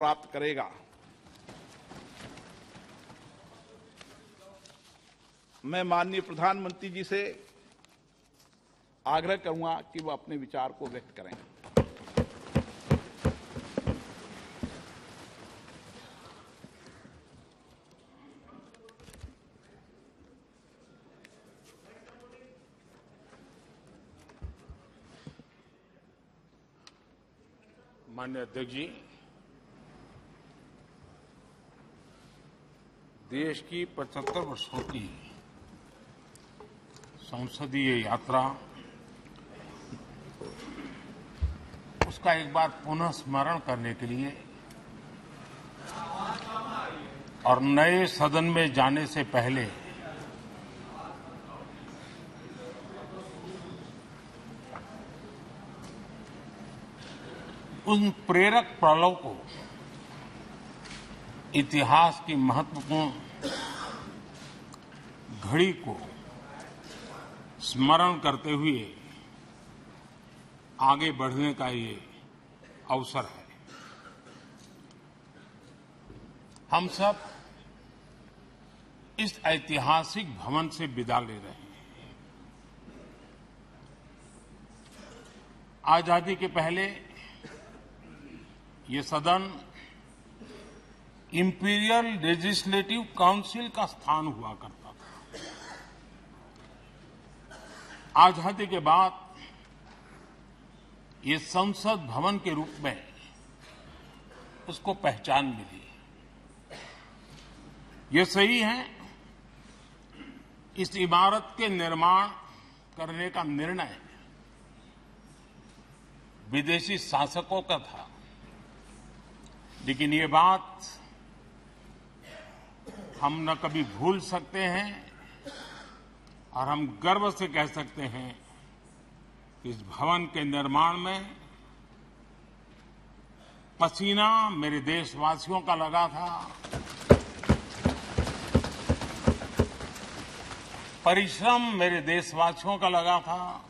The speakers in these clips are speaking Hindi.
प्राप्त करेगा। मैं माननीय प्रधानमंत्री जी से आग्रह करूंगा कि वो अपने विचार को व्यक्त करें। माननीय अध्यक्ष जी, देश की 75 वर्षों की संसदीय यात्रा, उसका एक बार पुनः स्मरण करने के लिए और नए सदन में जाने से पहले उन प्रेरक पलों को, इतिहास की महत्वपूर्ण घड़ी को स्मरण करते हुए आगे बढ़ने का ये अवसर है। हम सब इस ऐतिहासिक भवन से विदा ले रहे हैं। आजादी के पहले ये सदन इंपीरियल लेजिस्लेटिव काउंसिल का स्थान हुआ करता था। आजादी के बाद ये संसद भवन के रूप में उसको पहचान मिली। ये सही है, इस इमारत के निर्माण करने का निर्णय विदेशी शासकों का था, लेकिन ये बात हम न कभी भूल सकते हैं और हम गर्व से कह सकते हैं कि इस भवन के निर्माण में पसीना मेरे देशवासियों का लगा था, परिश्रम मेरे देशवासियों का लगा था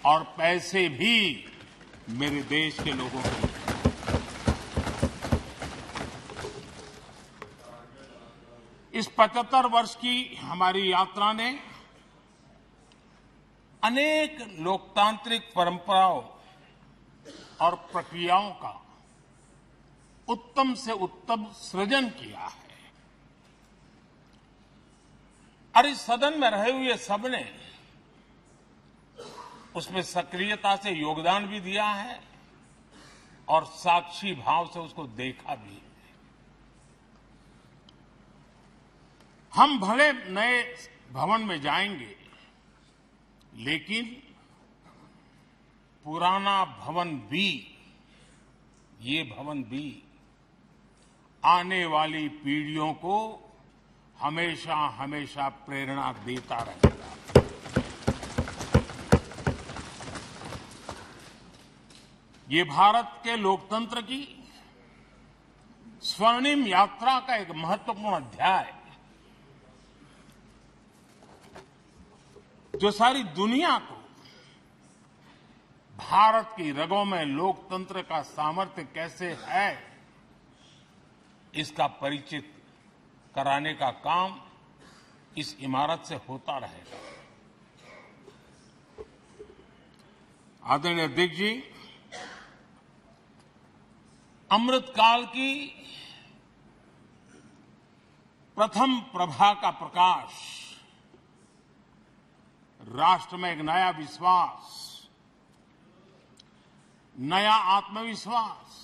और पैसे भी मेरे देश के लोगों के। इस 75 वर्ष की हमारी यात्रा ने अनेक लोकतांत्रिक परंपराओं और प्रक्रियाओं का उत्तम से उत्तम सृजन किया है और इस सदन में रहे हुए सबने उसमें सक्रियता से योगदान भी दिया है और साक्षी भाव से उसको देखा भी है। हम भले नए भवन में जाएंगे, लेकिन पुराना भवन भी, ये भवन भी आने वाली पीढ़ियों को हमेशा हमेशा प्रेरणा देता रहेगा। ये भारत के लोकतंत्र की स्वर्णिम यात्रा का एक महत्वपूर्ण अध्याय, जो सारी दुनिया को भारत की रगों में लोकतंत्र का सामर्थ्य कैसे है, इसका परिचित कराने का काम इस इमारत से होता रहेगा। आदरणीय अध्यक्ष जी, अमृतकाल की प्रथम प्रभा का प्रकाश राष्ट्र में एक नया विश्वास, नया आत्मविश्वास,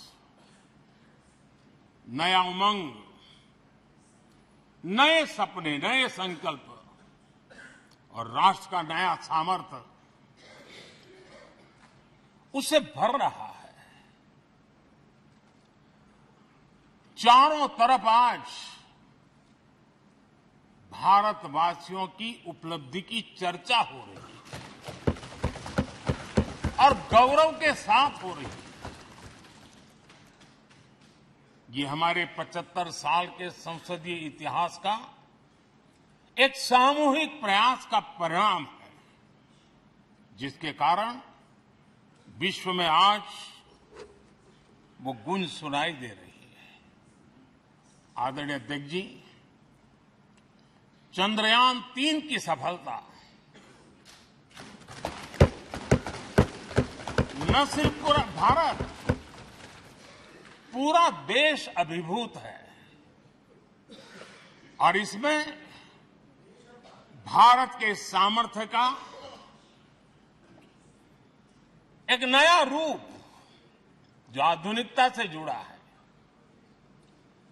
नया उमंग, नए सपने, नए संकल्प और राष्ट्र का नया सामर्थ्य उससे भर रहा है। चारों तरफ आज भारतवासियों की उपलब्धि की चर्चा हो रही है और गौरव के साथ हो रही है। ये हमारे 75 साल के संसदीय इतिहास का एक सामूहिक प्रयास का परिणाम है, जिसके कारण विश्व में आज वो गूंज सुनाई दे रही है। आदरणीय अध्यक्ष जी, चंद्रयान 3 की सफलता न सिर्फ पूरा भारत, पूरा देश अभिभूत है और इसमें भारत के सामर्थ्य का एक नया रूप जो आधुनिकता से जुड़ा है,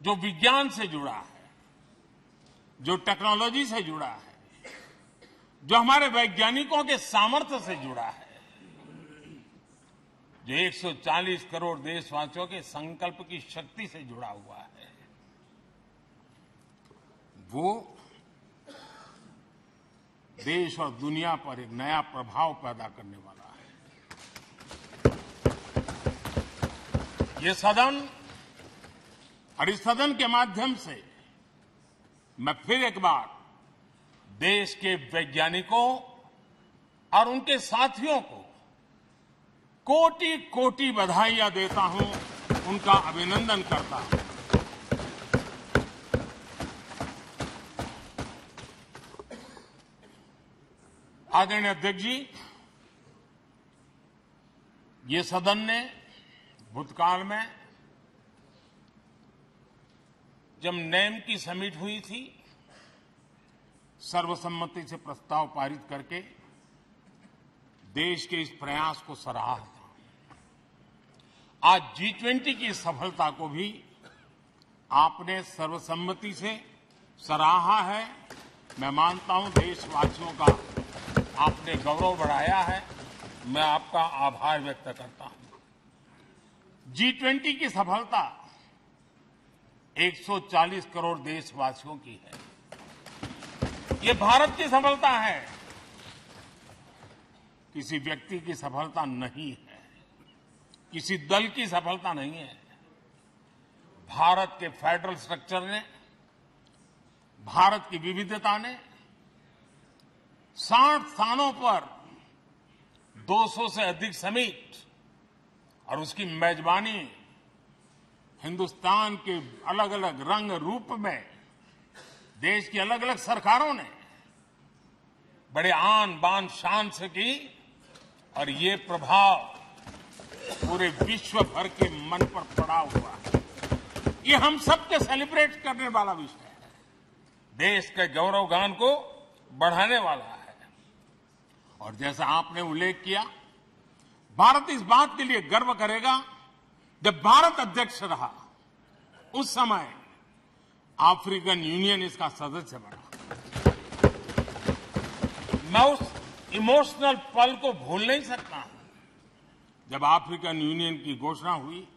जो विज्ञान से जुड़ा है, जो टेक्नोलॉजी से जुड़ा है, जो हमारे वैज्ञानिकों के सामर्थ्य से जुड़ा है, जो 140 करोड़ देशवासियों के संकल्प की शक्ति से जुड़ा हुआ है, वो देश और दुनिया पर एक नया प्रभाव पैदा करने वाला है। ये सदन और इस सदन के माध्यम से मैं फिर एक बार देश के वैज्ञानिकों और उनके साथियों को कोटि कोटि बधाइयां देता हूं, उनका अभिनंदन करता हूं। आदरणीय अध्यक्ष जी, ये सदन ने भूतकाल में जब नेम की समिट हुई थी, सर्वसम्मति से प्रस्ताव पारित करके देश के इस प्रयास को सराहा था। आज G20 की सफलता को भी आपने सर्वसम्मति से सराहा है। मैं मानता हूं देशवासियों का आपने गौरव बढ़ाया है, मैं आपका आभार व्यक्त करता हूं। G20 की सफलता 140 करोड़ देशवासियों की है। ये भारत की सफलता है, किसी व्यक्ति की सफलता नहीं है, किसी दल की सफलता नहीं है। भारत के फेडरल स्ट्रक्चर ने, भारत की विविधता ने 60 स्थानों पर 200 से अधिक समिट और उसकी मेजबानी हिंदुस्तान के अलग अलग रंग रूप में देश की अलग अलग सरकारों ने बड़े आन बान शान से की और ये प्रभाव पूरे विश्व भर के मन पर पड़ा हुआ है। ये हम सबके सेलिब्रेट करने वाला विषय है, देश के गौरवगान को बढ़ाने वाला है। और जैसा आपने उल्लेख किया, भारत इस बात के लिए गर्व करेगा, जब भारत अध्यक्ष रहा उस समय अफ्रीकन यूनियन इसका सदस्य बना। मैं उस इमोशनल पल को भूल नहीं सकता जब अफ्रीकन यूनियन की घोषणा हुई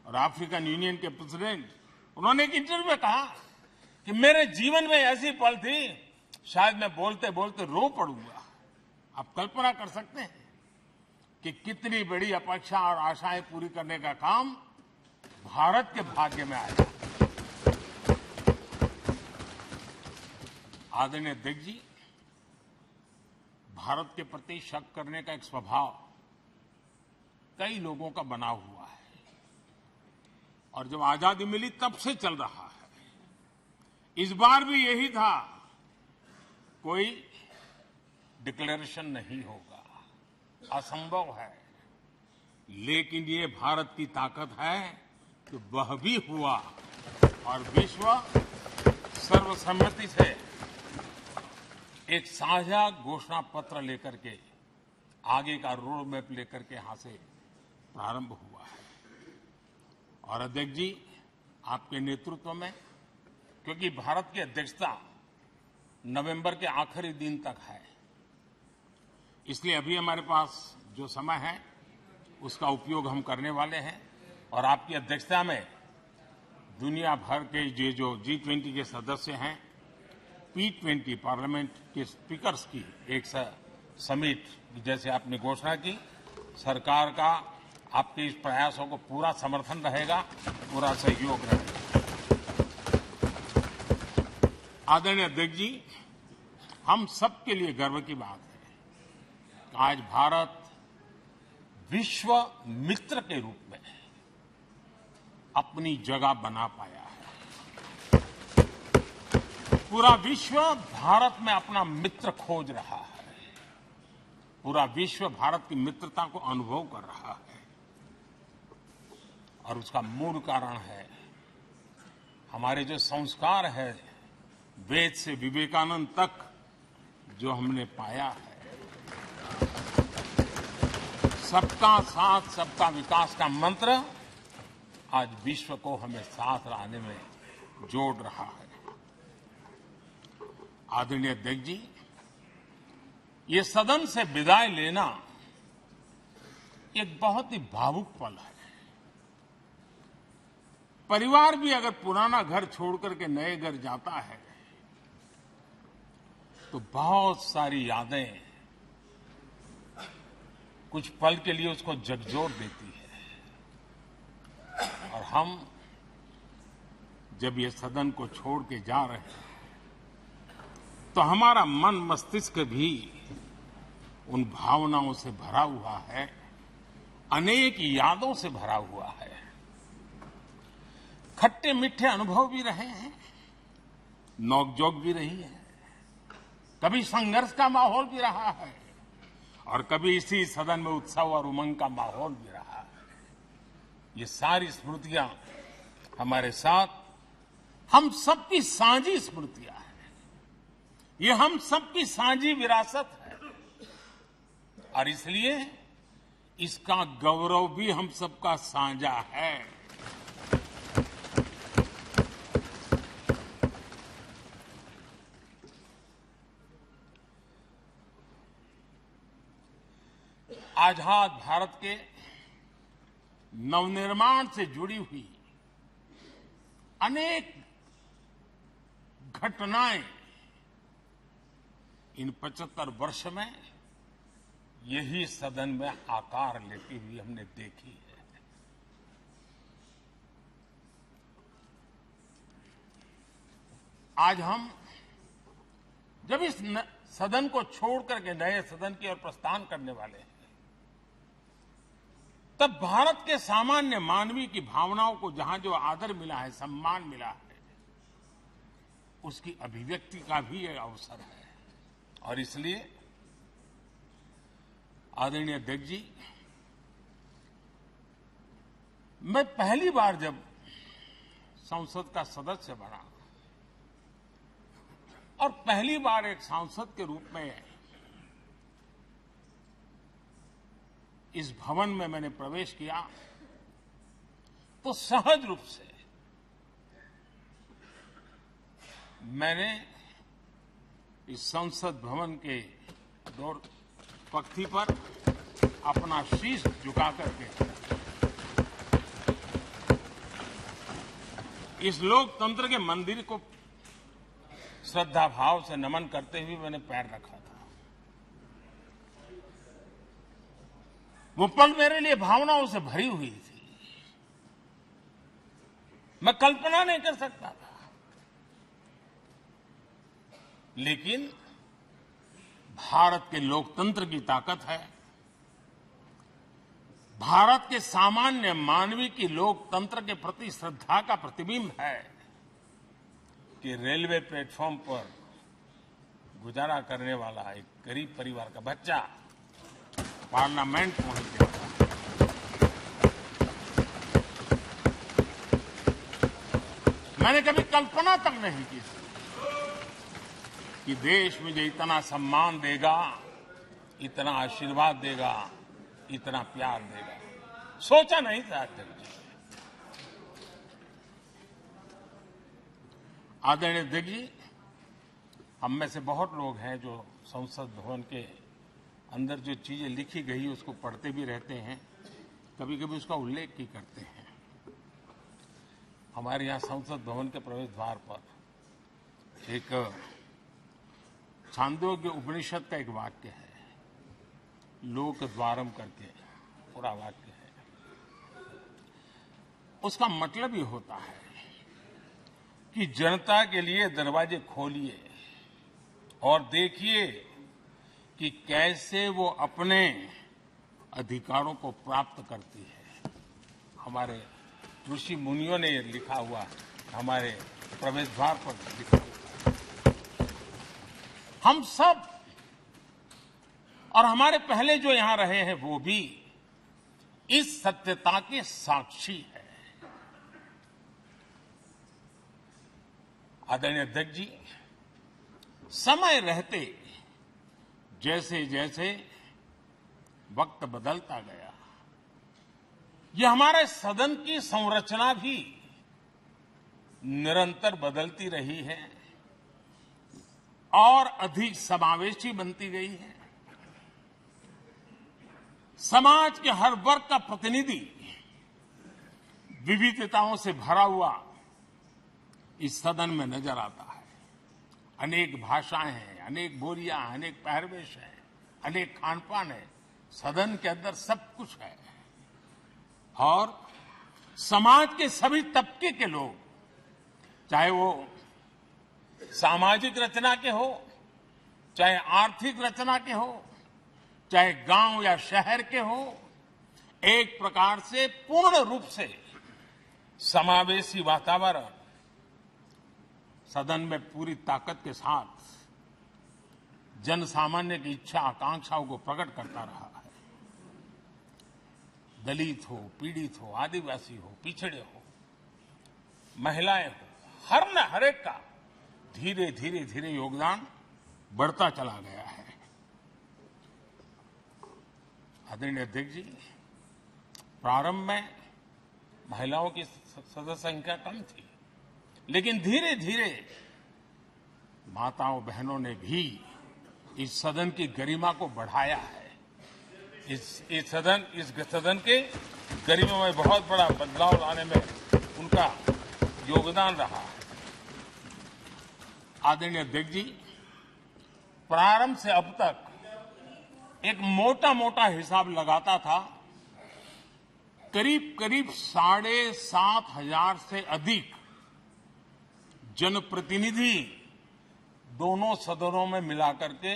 और अफ्रीकन यूनियन के प्रेसिडेंट, उन्होंने एक इंटरव्यू में कहा कि मेरे जीवन में ऐसी पल थी, शायद मैं बोलते बोलते रो पड़ूंगा। आप कल्पना कर सकते हैं कि कितनी बड़ी अपेक्षा और आशाएं पूरी करने का काम भारत के भाग्य में आया। आदरणीय अध्यक्ष जी, भारत के प्रति शक करने का एक स्वभाव कई लोगों का बना हुआ है और जब आजादी मिली तब से चल रहा है। इस बार भी यही था, कोई डिक्लेरेशन नहीं होगा, असंभव है। लेकिन ये भारत की ताकत है कि वह भी हुआ और विश्व सर्वसम्मति से एक साझा घोषणा पत्र लेकर के आगे का रोड मैप लेकर के यहां से प्रारंभ हुआ है। और अध्यक्ष जी, आपके नेतृत्व में, क्योंकि भारत की अध्यक्षता नवंबर के आखिरी दिन तक है, इसलिए अभी हमारे पास जो समय है उसका उपयोग हम करने वाले हैं और आपकी अध्यक्षता में दुनिया भर के ये जो G20 के सदस्य हैं, P20 पार्लियामेंट के स्पीकर्स की एक समिट जैसे आपने घोषणा की, सरकार का आपके इस प्रयासों को पूरा समर्थन रहेगा, पूरा सहयोग रहेगा। आदरणीय अध्यक्ष जी, हम सबके लिए गर्व की बात है कि आज भारत विश्व मित्र के रूप में अपनी जगह बना पाया है। पूरा विश्व भारत में अपना मित्र खोज रहा है। पूरा विश्व भारत की मित्रता को अनुभव कर रहा है और उसका मूल कारण है हमारे जो संस्कार है, वेद से विवेकानंद तक जो हमने पाया है। सबका साथ सबका विकास का मंत्र आज विश्व को हमें साथ लाने में जोड़ रहा है। आदरणीय अध्यक्ष जी, ये सदन से विदाई लेना एक बहुत ही भावुक पल है। परिवार भी अगर पुराना घर छोड़कर के नए घर जाता है तो बहुत सारी यादें कुछ पल के लिए उसको झकझोर देती है। और हम जब ये सदन को छोड़ के जा रहे हैं तो हमारा मन मस्तिष्क भी उन भावनाओं से भरा हुआ है, अनेक यादों से भरा हुआ है। खट्टे मीठे अनुभव भी रहे हैं, नोकझोंक भी रही है, कभी संघर्ष का माहौल भी रहा है और कभी इसी सदन में उत्सव और उमंग का माहौल भी रहा है। ये सारी स्मृतियां हमारे साथ हम सबकी साझी स्मृतियां हैं। ये हम सबकी साझी विरासत है और इसलिए इसका गौरव भी हम सबका साझा है। आजाद भारत के नवनिर्माण से जुड़ी हुई अनेक घटनाएं इन 75 वर्ष में यही सदन में आकार लेती हुई हमने देखी है। आज हम जब इस सदन को छोड़ करके नए सदन की ओर प्रस्थान करने वाले हैं तब भारत के सामान्य मानवीय की भावनाओं को जहां जो आदर मिला है, सम्मान मिला है, उसकी अभिव्यक्ति का भी एक अवसर है। और इसलिए आदरणीय अध्यक्ष जी, मैं पहली बार जब संसद का सदस्य बना और पहली बार एक सांसद के रूप में इस भवन में मैंने प्रवेश किया तो सहज रूप से मैंने इस संसद भवन के दौर पक्ति पर अपना शीश झुका करके इस लोकतंत्र के मंदिर को श्रद्धा भाव से नमन करते हुए मैंने पैर रखा था। वो पल मेरे लिए भावनाओं से भरी हुई थी। मैं कल्पना नहीं कर सकता था, लेकिन भारत के लोकतंत्र की ताकत है, भारत के सामान्य मानवीय की लोकतंत्र के प्रति श्रद्धा का प्रतिबिंब है कि रेलवे प्लेटफॉर्म पर गुजारा करने वाला एक गरीब परिवार का बच्चा पार्लियामेंट पहुंच गया। मैंने कभी कल्पना तक नहीं की कि देश मुझे इतना सम्मान देगा, इतना आशीर्वाद देगा, इतना प्यार देगा। सोचा नहीं था अध्यक्ष जी। आदरणीय अध्यक्ष जी, हम में से बहुत लोग हैं जो संसद भवन के अंदर जो चीजें लिखी गई उसको पढ़ते भी रहते हैं, कभी कभी उसका उल्लेख भी करते हैं। हमारे यहाँ संसद भवन के प्रवेश द्वार पर एक छांदोग्य उपनिषद का एक वाक्य है, लोक द्वारम करके पूरा वाक्य है। उसका मतलब ये होता है कि जनता के लिए दरवाजे खोलिए और देखिए कि कैसे वो अपने अधिकारों को प्राप्त करती है। हमारे ऋषि मुनियों ने लिखा हुआ है, हमारे प्रवेश द्वार पर लिखा हुआ है। हम सब और हमारे पहले जो यहां रहे हैं वो भी इस सत्यता के साक्षी है। आदरणीय अध्यक्ष जी, समय रहते जैसे जैसे वक्त बदलता गया, यह हमारे सदन की संरचना भी निरंतर बदलती रही है और अधिक समावेशी बनती गई है। समाज के हर वर्ग का प्रतिनिधि विविधताओं से भरा हुआ इस सदन में नजर आता है। अनेक भाषाएं हैं, अनेक बोलियां हैं, अनेक पहरवेश हैं, अनेक खान-पान है। सदन के अंदर सब कुछ है और समाज के सभी तबके के लोग, चाहे वो सामाजिक रचना के हो, चाहे आर्थिक रचना के हो, चाहे गांव या शहर के हो, एक प्रकार से पूर्ण रूप से समावेशी वातावरण सदन में पूरी ताकत के साथ जन सामान्य की इच्छा आकांक्षाओं को प्रकट करता रहा है। दलित हो, पीड़ित हो, आदिवासी हो, पिछड़े हो, महिलाएं हो, हर एक का धीरे धीरे धीरे योगदान बढ़ता चला गया है। आदरणीय अध्यक्ष जी, प्रारंभ में महिलाओं की सदस्य संख्या कम थी, लेकिन धीरे धीरे माताओं बहनों ने भी इस सदन की गरिमा को बढ़ाया है। इस सदन के गरिमा में बहुत बड़ा बदलाव लाने में उनका योगदान रहा है। आदरणीय अध्यक्ष जी, प्रारंभ से अब तक एक मोटा हिसाब लगाता था, करीब 7,500 से अधिक जनप्रतिनिधि दोनों सदनों में मिलाकर के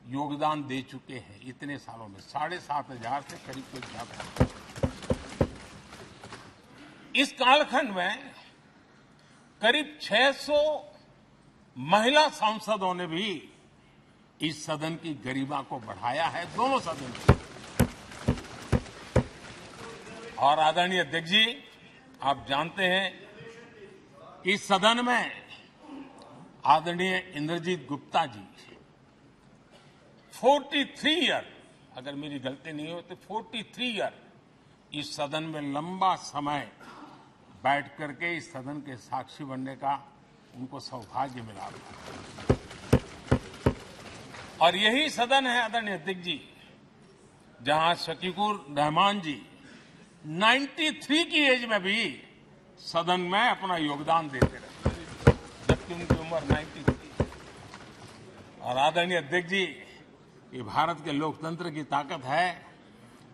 योगदान दे चुके हैं। इतने सालों में 7,500 से करीब ज्यादा। इस कालखंड में करीब 600 महिला सांसदों ने भी इस सदन की गरिमा को बढ़ाया है, दोनों सदन की। और आदरणीय अध्यक्ष जी, आप जानते हैं कि इस सदन में आदरणीय इंद्रजीत गुप्ता जी 43 ईयर, अगर मेरी गलती नहीं हो तो 43 ईयर इस सदन में लंबा समय बैठ करके इस सदन के साक्षी बनने का उनको सौभाग्य मिला। और यही सदन है आदरणीय अध्यक्ष जी, जहां शकीकुर रहमान जी 93 की एज में भी सदन में अपना योगदान देते रहे, जबकि उनकी उम्र 93। और आदरणीय अध्यक्ष जी, ये भारत के लोकतंत्र की ताकत है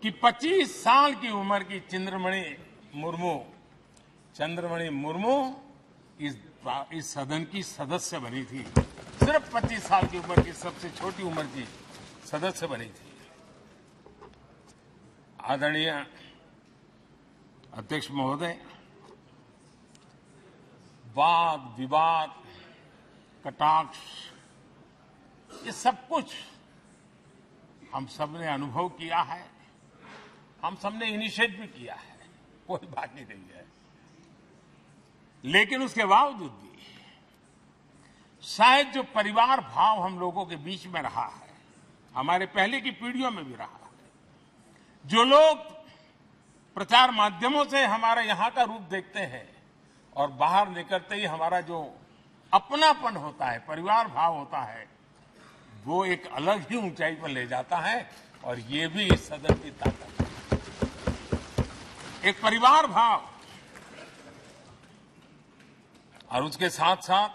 कि 25 साल की उम्र की चंद्रमणि मुर्मू इस सदन की सदस्य बनी थी। सिर्फ 25 साल की उम्र की, सबसे छोटी उम्र की सदस्य बनी थी। आदरणीय अध्यक्ष महोदय, वाद विवाद, कटाक्ष, ये सब कुछ हम सबने अनुभव किया है, हम सबने इनिशिएट भी किया है, कोई बात नहीं रही है। लेकिन उसके बावजूद भी शायद जो परिवार भाव हम लोगों के बीच में रहा है, हमारे पहले की पीढ़ियों में भी रहा है, जो लोग प्रचार माध्यमों से हमारे यहां का रूप देखते हैं और बाहर निकलते ही हमारा जो अपनापन होता है, परिवार भाव होता है, वो एक अलग ही ऊंचाई पर ले जाता है। और ये भी इस सदन की ताकत है, एक परिवार भाव। और उसके साथ साथ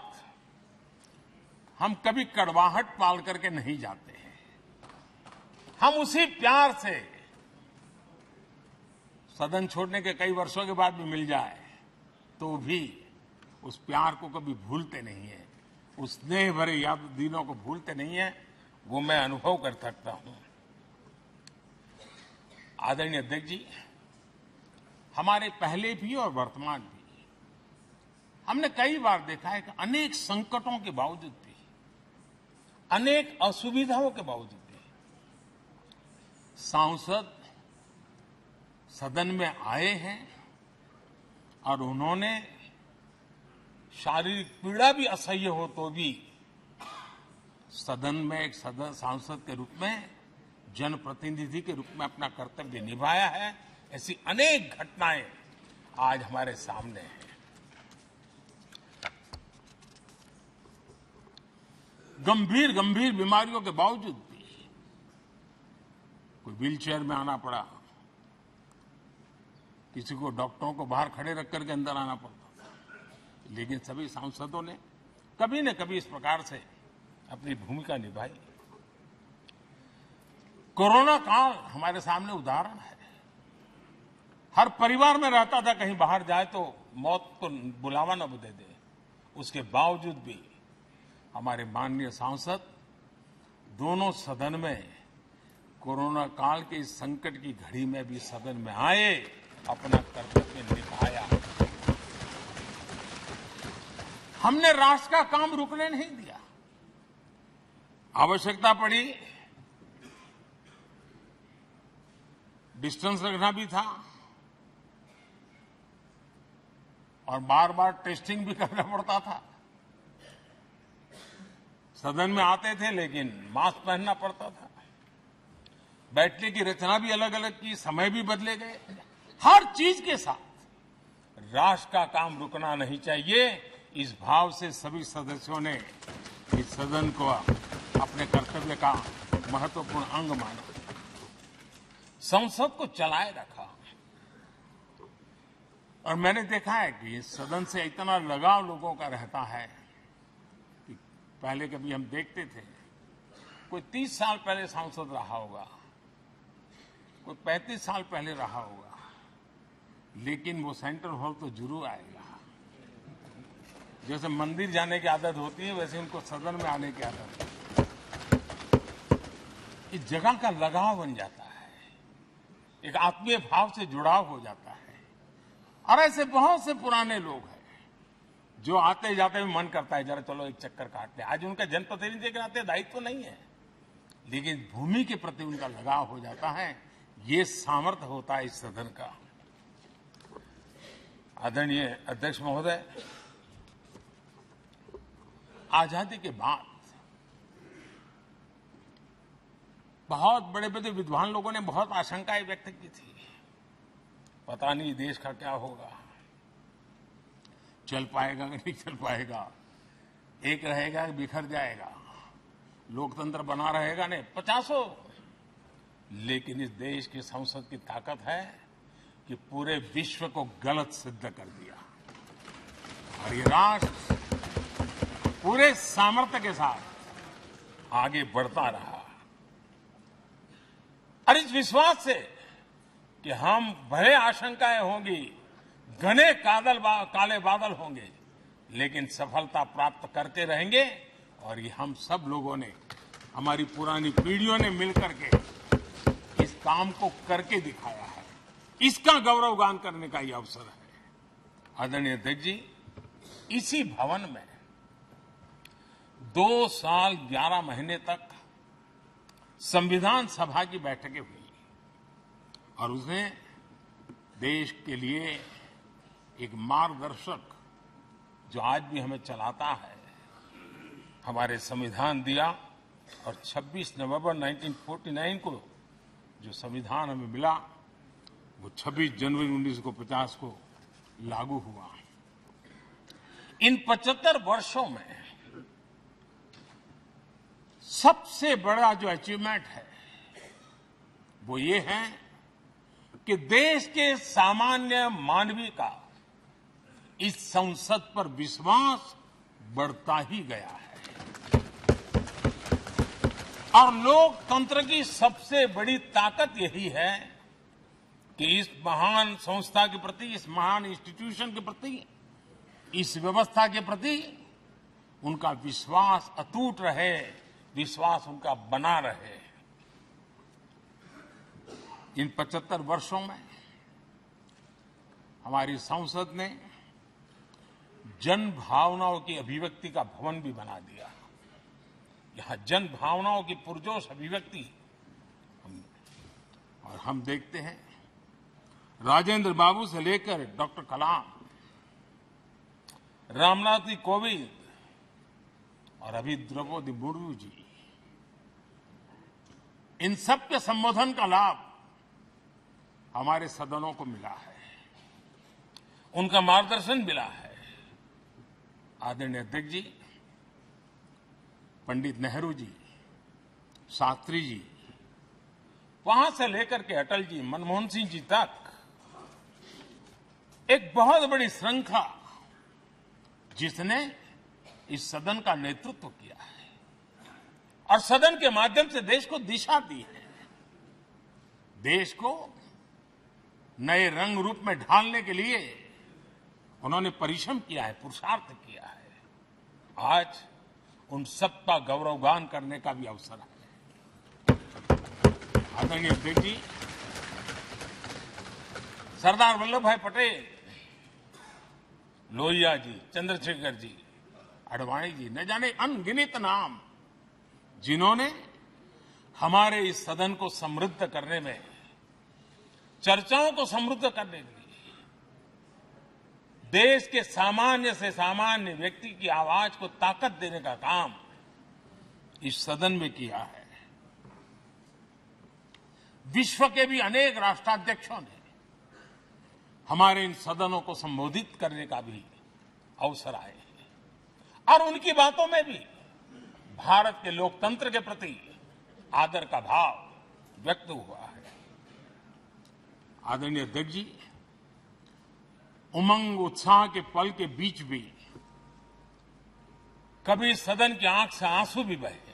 हम कभी कड़वाहट पाल करके नहीं जाते हैं, हम उसी प्यार से सदन छोड़ने के कई वर्षों के बाद भी मिल जाए तो भी उस प्यार को कभी भूलते नहीं है, उस स्नेह भरे याद दिनों को भूलते नहीं है। वो मैं अनुभव कर सकता हूं। आदरणीय अध्यक्ष जी, हमारे पहले भी और वर्तमान भी हमने कई बार देखा है कि अनेक संकटों के बावजूद भी, अनेक असुविधाओं के बावजूद भी सांसद सदन में आए हैं और उन्होंने शारीरिक पीड़ा भी असह्य हो तो भी सदन में एक सांसद के रूप में, जनप्रतिनिधि के रूप में अपना कर्तव्य निभाया है। ऐसी अनेक घटनाएं आज हमारे सामने हैं। गंभीर गंभीर बीमारियों के बावजूद भी कोई व्हीलचेयर में आना पड़ा, किसी को डॉक्टरों को बाहर खड़े रख करके अंदर आना पड़ता, लेकिन सभी सांसदों ने कभी न कभी इस प्रकार से अपनी भूमिका निभाई। कोरोना काल हमारे सामने उदाहरण है। हर परिवार में रहता था कहीं बाहर जाए तो मौत को बुलावा न दे दे, उसके बावजूद भी हमारे माननीय सांसद दोनों सदन में कोरोना काल के इस संकट की घड़ी में भी सदन में आए, अपना कर्तव्य निभाया। हमने राष्ट्र का काम रुकने नहीं दिया। आवश्यकता पड़ी, डिस्टेंस रखना भी था और बार बार टेस्टिंग भी करना पड़ता था। सदन में आते थे लेकिन मास्क पहनना पड़ता था। बैठने की रचना भी अलग अलग की, समय भी बदले गए। हर चीज के साथ राष्ट्र का काम रुकना नहीं चाहिए, इस भाव से सभी सदस्यों ने इस सदन को अपने कर्तव्य का महत्वपूर्ण अंग माना, संसद को चलाए रखा। और मैंने देखा है कि इस सदन से इतना लगाव लोगों का रहता है कि पहले कभी हम देखते थे कोई 30 साल पहले सांसद रहा होगा, कोई 35 साल पहले रहा होगा, लेकिन वो सेंट्रल हॉल तो जरूर आएगा। जैसे मंदिर जाने की आदत होती है वैसे उनको सदन में आने की आदत है। इस जगह का लगाव बन जाता है, एक आत्मीय भाव से जुड़ाव हो जाता है। और ऐसे बहुत से पुराने लोग हैं जो आते जाते में मन करता है जरा चलो एक चक्कर काटते। आज उनका जनप्रतिनिधि के नाते दायित्व तो नहीं है, लेकिन भूमि के प्रति उनका लगाव हो जाता है। ये सामर्थ्य होता है इस सदन का। आदरणीय अध्यक्ष महोदय, आजादी के बाद बहुत बड़े बड़े विद्वान लोगों ने बहुत आशंकाएं व्यक्त की थी। पता नहीं देश का क्या होगा, चल पाएगा कि नहीं चल पाएगा, एक रहेगा कि बिखर जाएगा, लोकतंत्र बना रहेगा नहीं, 50। लेकिन इस देश की संसद की ताकत है कि पूरे विश्व को गलत सिद्ध कर दिया और ये राष्ट्र पूरे सामर्थ्य के साथ आगे बढ़ता रहा। और इस विश्वास से कि हम भले आशंकाएं होंगी, घने काले बादल होंगे, लेकिन सफलता प्राप्त करते रहेंगे। और ये हम सब लोगों ने, हमारी पुरानी पीढ़ियों ने मिलकर के इस काम को करके दिखाया है। इसका गौरवगान करने का ये अवसर है। आदरणीय अध्यक्ष जी, इसी भवन में 2 साल 11 महीने तक संविधान सभा की बैठकें हुई और उसने देश के लिए एक मार्गदर्शक जो आज भी हमें चलाता है, हमारे संविधान दिया। और 26 नवंबर 1949 को जो संविधान हमें मिला वो 26 जनवरी 1950 को लागू हुआ। इन 75 वर्षों में सबसे बड़ा जो अचीवमेंट है वो ये है कि देश के सामान्य मानवी का इस संसद पर विश्वास बढ़ता ही गया है। और लोकतंत्र की सबसे बड़ी ताकत यही है कि इस महान संस्था के प्रति, इस महान इंस्टीट्यूशन के प्रति, इस व्यवस्था के प्रति उनका विश्वास अटूट रहे, विश्वास उनका बना रहे। इन 75 वर्षों में हमारी संसद ने जन भावनाओं की अभिव्यक्ति का भवन भी बना दिया। यहां जन भावनाओं की पुरजोश अभिव्यक्ति और हम देखते हैं राजेंद्र बाबू से लेकर डॉक्टर कलाम, रामनाथ जी कोविंद और अभी द्रौपदी मुर्मू जी, इन सब के संबोधन का लाभ हमारे सदनों को मिला है, उनका मार्गदर्शन मिला है। आदरणीय अध्यक्ष जी, पंडित नेहरू जी, शास्त्री जी, वहां से लेकर के अटल जी, मनमोहन सिंह जी तक एक बहुत बड़ी श्रृंखला जिसने इस सदन का नेतृत्व किया है और सदन के माध्यम से देश को दिशा दी है, देश को नए रंग रूप में ढालने के लिए उन्होंने परिश्रम किया है, पुरुषार्थ किया है। आज उन सबका गौरवगान करने का भी अवसर है। आदरणीय अध्यक्ष जी, सरदार वल्लभ भाई पटेल, लोहिया जी, चंद्रशेखर जी, आडवाणी जी, न जाने अनगिनत नाम, जिन्होंने हमारे इस सदन को समृद्ध करने में, चर्चाओं को समृद्ध करने के लिए, देश के सामान्य से सामान्य व्यक्ति की आवाज को ताकत देने का काम इस सदन में किया है। विश्व के भी अनेक राष्ट्राध्यक्षों ने हमारे इन सदनों को संबोधित करने का भी अवसर आए हैं और उनकी बातों में भी भारत के लोकतंत्र के प्रति आदर का भाव व्यक्त हुआ है। आदरणीय अध्यक्ष जी, उमंग उत्साह के पल के बीच भी कभी सदन की आंख से आंसू भी बहे।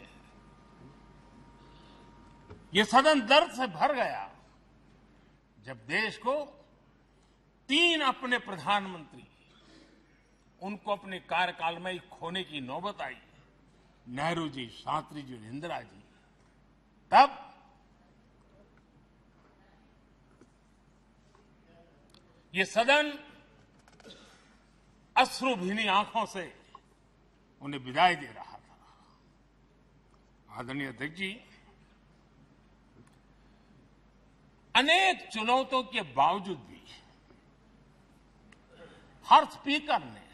ये सदन दर्द से भर गया जब देश को 3 अपने प्रधानमंत्री उनको अपने कार्यकाल में ही खोने की नौबत आई, नेहरू जी, शास्त्री जी और इंदिरा जी। तब ये सदन अश्रुभीनी आंखों से उन्हें विदाई दे रहा था। आदरणीय अध्यक्ष जी, अनेक चुनौतियों के बावजूद भी हर स्पीकर ने,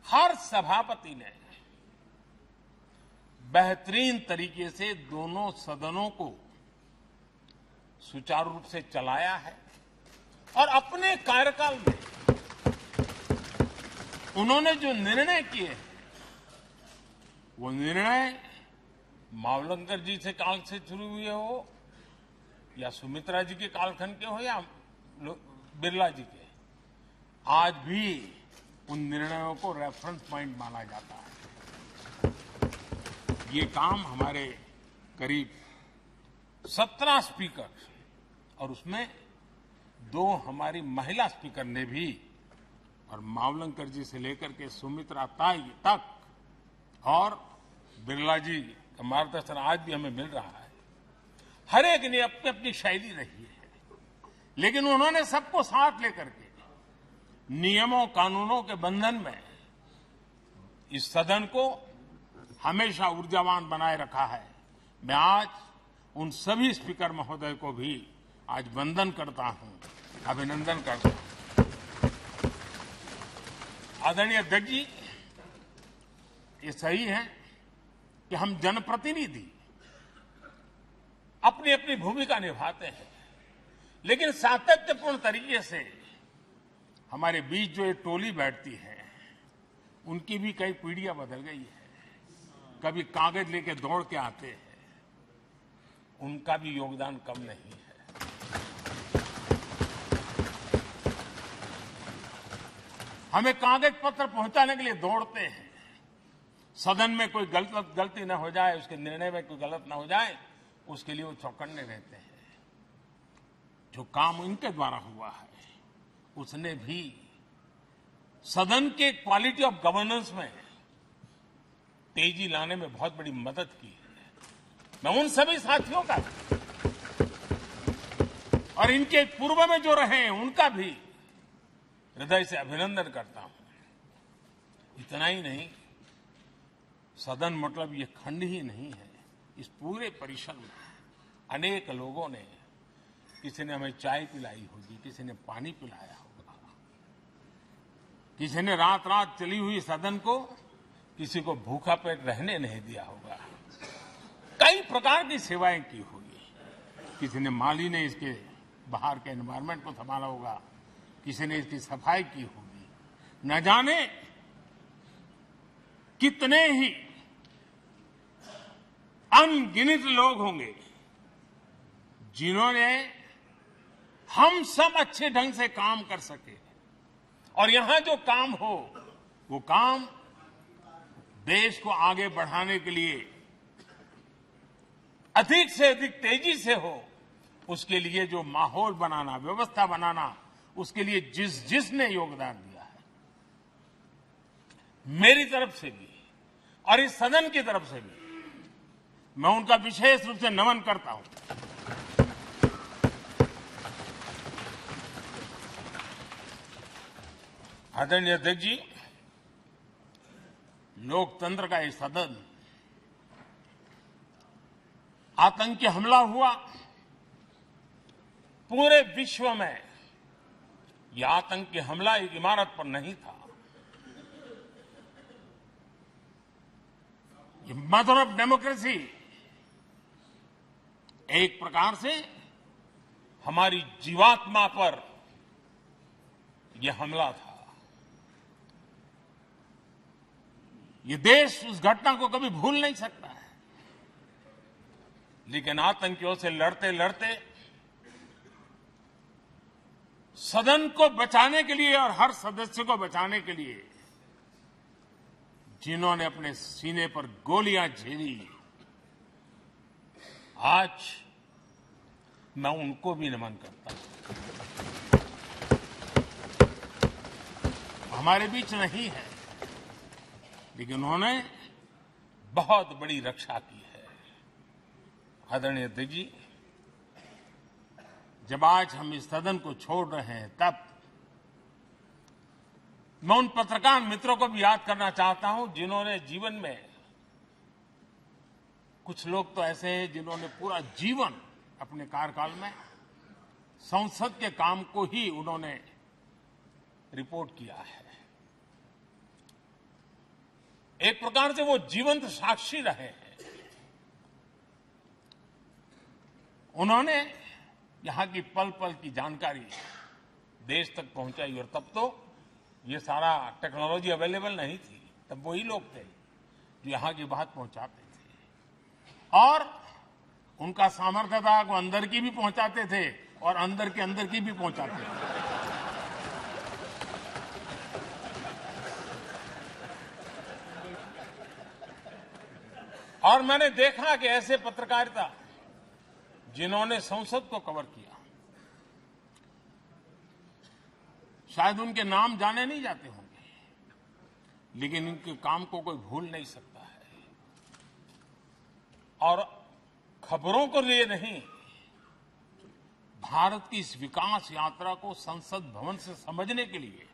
हर सभापति ने बेहतरीन तरीके से दोनों सदनों को सुचारू रूप से चलाया है और अपने कार्यकाल में उन्होंने जो निर्णय किए वो निर्णय मावलंकर जी से काल से शुरू हुए हो या सुमित्रा जी के कालखंड के हो या बिरला जी के, आज भी उन निर्णयों को रेफरेंस पॉइंट माना जाता है। ये काम हमारे करीब 17 स्पीकर और उसमें 2 हमारी महिला स्पीकर ने भी, और मावलंकर जी से लेकर के सुमित्रा ताई तक और बिरला जी का मार्गदर्शन आज भी हमें मिल रहा है। हर एक ने अपनी अपनी शैली रही है, लेकिन उन्होंने सबको साथ लेकर के नियमों कानूनों के बंधन में इस सदन को हमेशा ऊर्जावान बनाए रखा है। मैं आज उन सभी स्पीकर महोदय को भी आज वंदन करता हूं, अभिनंदन करता हूं। आदरणीय अध्यक्ष जी, ये सही है कि हम जनप्रतिनिधि अपनी अपनी भूमिका निभाते हैं, लेकिन सातत्यपूर्ण तरीके से हमारे बीच जो ये टोली बैठती है उनकी भी कई पीढ़ियां बदल गई है। कभी कागज लेके दौड़ के आते हैं, उनका भी योगदान कम नहीं है। हमें कागज पत्र पहुंचाने के लिए दौड़ते हैं, सदन में कोई गलती न हो जाए, उसके निर्णय में कोई गलत न हो जाए, उसके लिए वो चौकन्ने रहते हैं। जो काम इनके द्वारा हुआ है उसने भी सदन के क्वालिटी ऑफ गवर्नेंस में तेजी लाने में बहुत बड़ी मदद की है। मैं उन सभी साथियों का और इनके पूर्व में जो रहे हैं उनका भी हृदय से अभिनंदन करता हूं। इतना ही नहीं, सदन मतलब ये खंड ही नहीं है। इस पूरे परिसर में अनेक लोगों ने, किसी ने हमें चाय पिलाई होगी, किसी ने पानी पिलाया होगा, किसी ने रात रात चली हुई सदन को किसी को भूखा पेट रहने नहीं दिया होगा। कई प्रकार की सेवाएं की होगी। किसी ने माली ने इसके बाहर के एनवायरनमेंट को संभाला होगा, किसी ने इसकी सफाई की होगी। न जाने कितने ही अनगिनत लोग होंगे जिन्होंने हम सब अच्छे ढंग से काम कर सके, और यहां जो काम हो वो काम देश को आगे बढ़ाने के लिए अधिक से अधिक तेजी से हो, उसके लिए जो माहौल बनाना, व्यवस्था बनाना, उसके लिए जिसने योगदान दिया है, मेरी तरफ से भी और इस सदन की तरफ से भी मैं उनका विशेष रूप से नमन करता हूं। आदरणीय अध्यक्ष जी, लोकतंत्र का ये सदन, आतंकी हमला हुआ, पूरे विश्व में यह आतंकी हमला एक इमारत पर नहीं था, ये मदर ऑफ डेमोक्रेसी एक प्रकार से हमारी जीवात्मा पर यह हमला था। ये देश उस घटना को कभी भूल नहीं सकता है, लेकिन आतंकियों से लड़ते लड़ते सदन को बचाने के लिए और हर सदस्य को बचाने के लिए जिन्होंने अपने सीने पर गोलियां झेली, आज मैं उनको भी नमन करता हूं। हमारे बीच नहीं है, लेकिन उन्होंने बहुत बड़ी रक्षा की है। आदरणीय अध्यक्ष जी, जब आज हम इस सदन को छोड़ रहे हैं, तब मैं उन पत्रकार मित्रों को भी याद करना चाहता हूं जिन्होंने जीवन में, कुछ लोग तो ऐसे हैं जिन्होंने पूरा जीवन अपने कार्यकाल में संसद के काम को ही उन्होंने रिपोर्ट किया है। एक प्रकार से वो जीवंत साक्षी रहे हैं। उन्होंने यहां की पल पल की जानकारी देश तक पहुंचाई, और तब तो ये सारा टेक्नोलॉजी अवेलेबल नहीं थी। तब वही लोग थे जो यहां की बात पहुंचाते थे, और उनका सामर्थ्य था वो अंदर की भी पहुंचाते थे और अंदर की भी पहुंचाते थे। और मैंने देखा कि ऐसे पत्रकारिता जिन्होंने संसद को कवर किया, शायद उनके नाम जाने नहीं जाते होंगे, लेकिन इनके काम को कोई भूल नहीं सकता है। और खबरों को लिए नहीं, भारत की इस विकास यात्रा को संसद भवन से समझने के लिए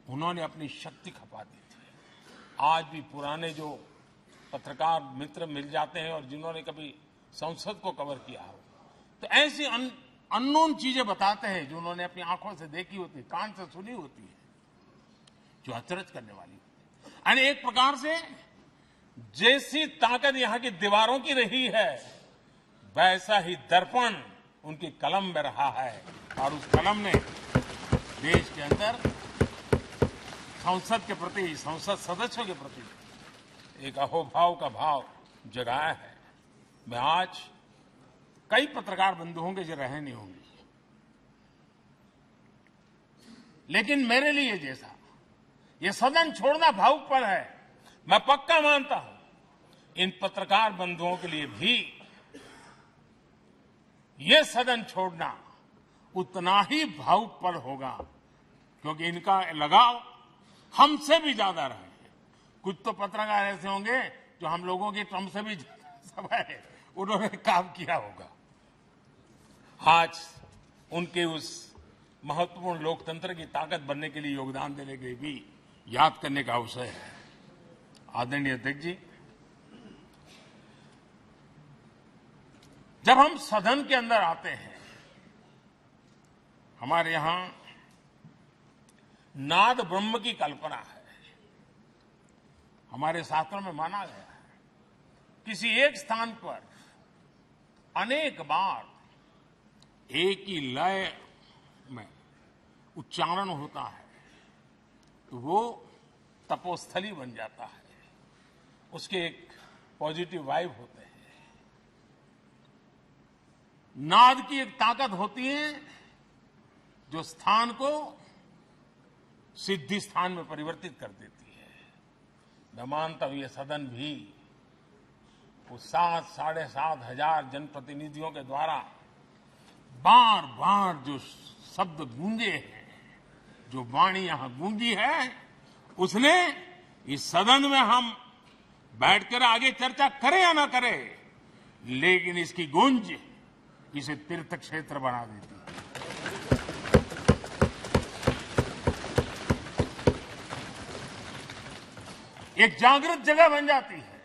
उन्होंने अपनी शक्ति खपा दी थी। आज भी पुराने जो पत्रकार मित्र मिल जाते हैं और जिन्होंने कभी संसद को कवर किया हो, तो ऐसी अननोन चीजें बताते हैं जो उन्होंने अपनी आंखों से देखी होती, कान से सुनी होती है, जो अचरज करने वाली होती है। यानी एक प्रकार से जैसी ताकत यहां की दीवारों की रही है, वैसा ही दर्पण उनकी कलम में रहा है, और उस कलम ने देश के अंदर संसद के प्रति, संसद सदस्यों के प्रति एक अहोभाव का भाव जगाया है। मैं आज कई पत्रकार बंधु होंगे जो रहे नहीं होंगे, लेकिन मेरे लिए जैसा ये सदन छोड़ना भावुक पल है, मैं पक्का मानता हूं इन पत्रकार बंधुओं के लिए भी ये सदन छोड़ना उतना ही भावुक पल होगा, क्योंकि इनका लगाव हमसे भी ज्यादा रहे। कुछ तो पत्रकार ऐसे होंगे जो हम लोगों की टर्म से भी समय उन्होंने काम किया होगा। आज उनके उस महत्वपूर्ण लोकतंत्र की ताकत बनने के लिए योगदान देने के लिए भी याद करने का अवसर है। आदरणीय अध्यक्ष जी, जब हम सदन के अंदर आते हैं, हमारे यहां नाद ब्रह्म की कल्पना है। हमारे शास्त्रों में माना गया है किसी एक स्थान पर अनेक बार एक ही लय में उच्चारण होता है तो वो तपोस्थली बन जाता है, उसके एक पॉजिटिव वाइब होते हैं। नाद की एक ताकत होती है जो स्थान को सिद्धि स्थान में परिवर्तित कर देती है। मैं मानता हूं ये सदन भी उस 7,500 हजार जनप्रतिनिधियों के द्वारा बार बार जो शब्द गूंजे हैं, जो वाणी यहां गूंजी है, उसने इस सदन में हम बैठकर आगे चर्चा करें या ना करें, लेकिन इसकी गूंज इसे तीर्थ क्षेत्र बना देती है। एक जागृत जगह बन जाती है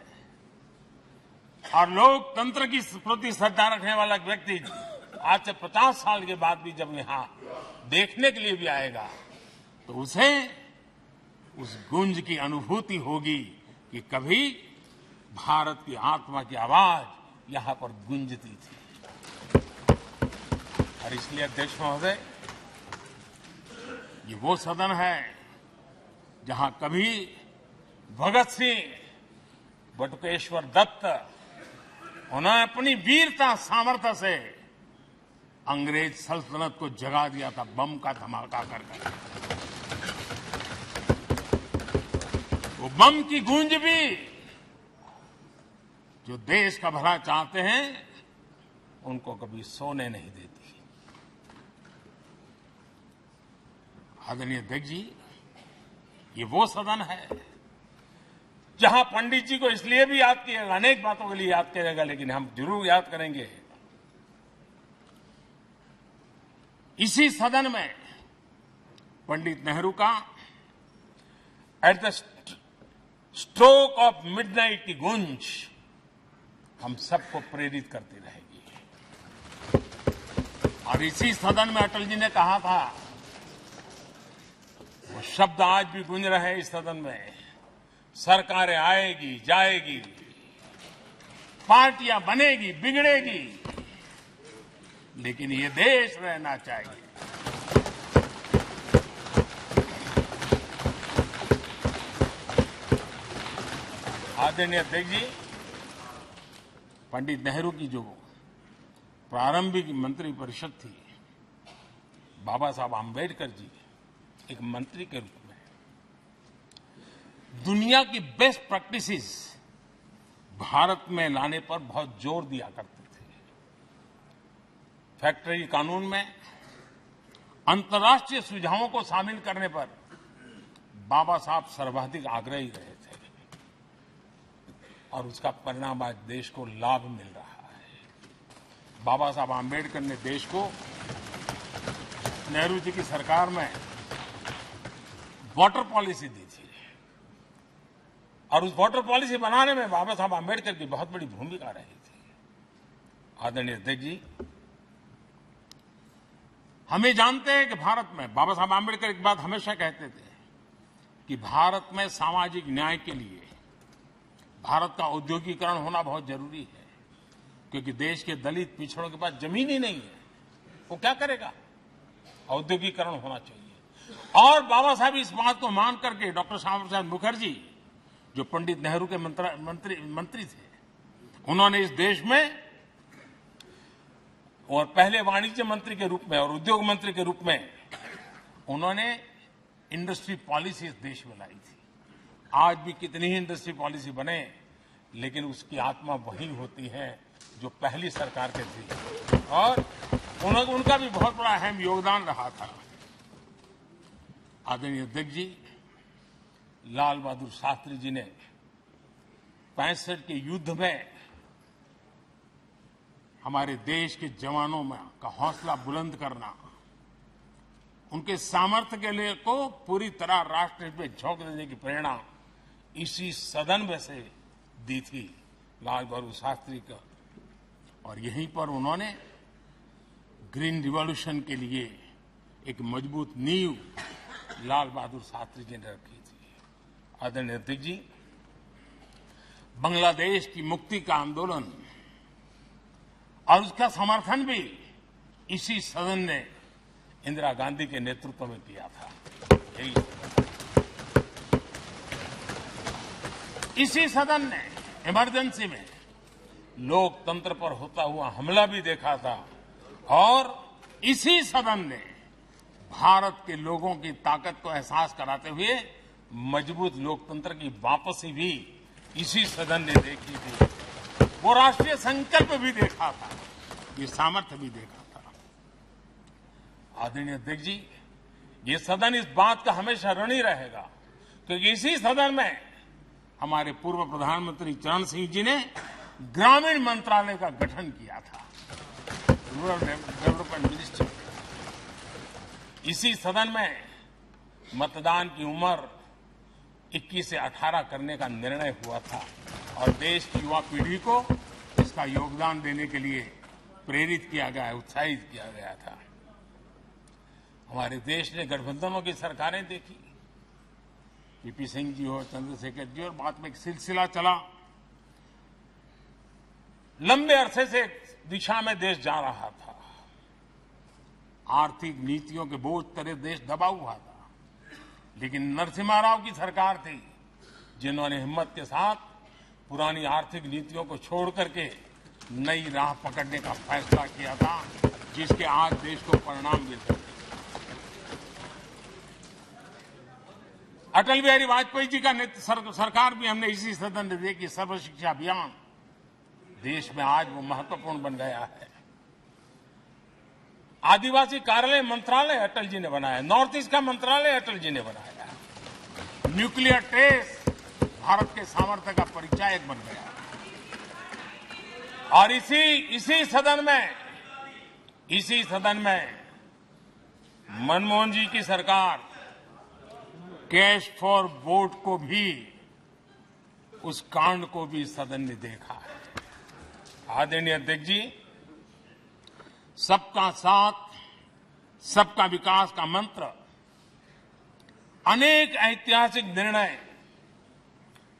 और लोकतंत्र की प्रति श्रद्धा रखने वाला व्यक्ति आज से 50 साल के बाद भी जब यहां देखने के लिए भी आएगा तो उसे उस गूंज की अनुभूति होगी कि कभी भारत की आत्मा की आवाज यहां पर गूंजती थी। और इसलिए अध्यक्ष महोदय, ये वो सदन है जहां कभी भगत सिंह, बटुकेश्वर दत्त, उन्होंने अपनी वीरता सामर्थ्य से अंग्रेज सल्तनत को जगा दिया था बम का धमाका कर। वो बम की गूंज भी जो देश का भला चाहते हैं उनको कभी सोने नहीं देती। आदरणीय अध्यक्ष जी, ये वो सदन है जहां पंडित जी को इसलिए भी याद किएगा, अनेक बातों के लिए याद करेगा, लेकिन हम जरूर याद करेंगे इसी सदन में पंडित नेहरू का at the stroke of midnight की गूंज हम सबको प्रेरित करती रहेगी। और इसी सदन में अटल जी ने कहा था, वो शब्द आज भी गूंज रहे हैं इस सदन में, सरकारें आएगी जाएगी, पार्टियां बनेगी बिगड़ेगी, लेकिन ये देश रहना चाहिए। आदरणीय अध्यक्ष जी, पंडित नेहरू की जो प्रारंभिक मंत्री परिषद थी, बाबा साहब आंबेडकर जी एक मंत्री के रूप में दुनिया की बेस्ट प्रैक्टिसेस भारत में लाने पर बहुत जोर दिया करते थे। फैक्ट्री कानून में अंतर्राष्ट्रीय सुझावों को शामिल करने पर बाबा साहब सर्वाधिक आग्रही रहे थे और उसका परिणाम आज देश को लाभ मिल रहा है। बाबा साहब आंबेडकर ने देश को नेहरू जी की सरकार में वाटर पॉलिसी दी थी और उस वाटर पॉलिसी बनाने में बाबा साहब आंबेडकर की बहुत बड़ी भूमिका रही थी। आदरणीय अध्यक्ष जी, हम ये जानते हैं कि भारत में बाबा साहब आंबेडकर एक बात हमेशा कहते थे कि भारत में सामाजिक न्याय के लिए भारत का औद्योगिकरण होना बहुत जरूरी है, क्योंकि देश के दलित पिछड़ों के पास जमीन ही नहीं है, वो क्या करेगा? औद्योगिकरण होना चाहिए। और बाबा साहब इस बात को मान करके डॉक्टर श्यामा प्रसाद मुखर्जी, जो पंडित नेहरू के मंत्री थे, उन्होंने इस देश में और पहले वाणिज्य मंत्री के रूप में और उद्योग मंत्री के रूप में उन्होंने इंडस्ट्री पॉलिसी इस देश में लाई थी। आज भी कितनी ही इंडस्ट्री पॉलिसी बने, लेकिन उसकी आत्मा वही होती है जो पहली सरकार के थी और उनका भी बहुत बड़ा अहम योगदान रहा था। आदरणीय अध्यक्ष जी, लाल बहादुर शास्त्री जी ने 65 के युद्ध में हमारे देश के जवानों में का हौसला बुलंद करना, उनके सामर्थ्य के लिए को पूरी तरह राष्ट्र हित में झोंक देने की प्रेरणा इसी सदन में से दी थी लाल बहादुर शास्त्री को। और यहीं पर उन्होंने ग्रीन रिवॉल्यूशन के लिए एक मजबूत नींव लाल बहादुर शास्त्री जी ने रखी थी। आदरणीय अध्यक्ष जी, बांग्लादेश की मुक्ति का आंदोलन और उसका समर्थन भी इसी सदन ने इंदिरा गांधी के नेतृत्व में किया था। इसी सदन ने इमरजेंसी में लोकतंत्र पर होता हुआ हमला भी देखा था और इसी सदन ने भारत के लोगों की ताकत को एहसास कराते हुए मजबूत लोकतंत्र की वापसी भी इसी सदन ने देखी थी। वो राष्ट्रीय संकल्प भी देखा था, ये सामर्थ्य भी देखा था। आदरणीय अध्यक्ष जी, ये सदन इस बात का हमेशा ऋणी रहेगा क्योंकि इसी सदन में हमारे पूर्व प्रधानमंत्री चरण सिंह जी ने ग्रामीण मंत्रालय का गठन किया था, रूरल डेवलपमेंट मिनिस्ट्री। इसी सदन में मतदान की उम्र 21 से 18 करने का निर्णय हुआ था और देश की युवा पीढ़ी को इसका योगदान देने के लिए प्रेरित किया गया, उत्साहित किया गया था। हमारे देश ने गठबंधनों की सरकारें देखी, पीपी सिंह जी हो, चंद्रशेखर जी, और बाद में एक सिलसिला चला। लंबे अरसे से दिशा में देश जा रहा था, आर्थिक नीतियों के बोझ तले देश दबा हुआ था, लेकिन नरसिम्हा राव की सरकार थी जिन्होंने हिम्मत के साथ पुरानी आर्थिक नीतियों को छोड़ करके नई राह पकड़ने का फैसला किया था, जिसके आज देश को परिणाम मिलते हैं। अटल बिहारी वाजपेयी जी का सरकार भी हमने इसी सदन ने देखी। सर्व शिक्षा अभियान देश में आज वो महत्वपूर्ण बन गया है। आदिवासी कार्यालय मंत्रालय अटल जी ने बनाया, नॉर्थ ईस्ट का मंत्रालय अटल जी ने बनाया, न्यूक्लियर टेस्ट भारत के सामर्थ्य का परिचायक बन गया। और इसी सदन में मनमोहन जी की सरकार कैश फॉर वोट को भी, उस कांड को भी सदन ने देखा है। आदरणीय अध्यक्ष जी, सबका साथ सबका विकास का मंत्र, अनेक ऐतिहासिक निर्णय,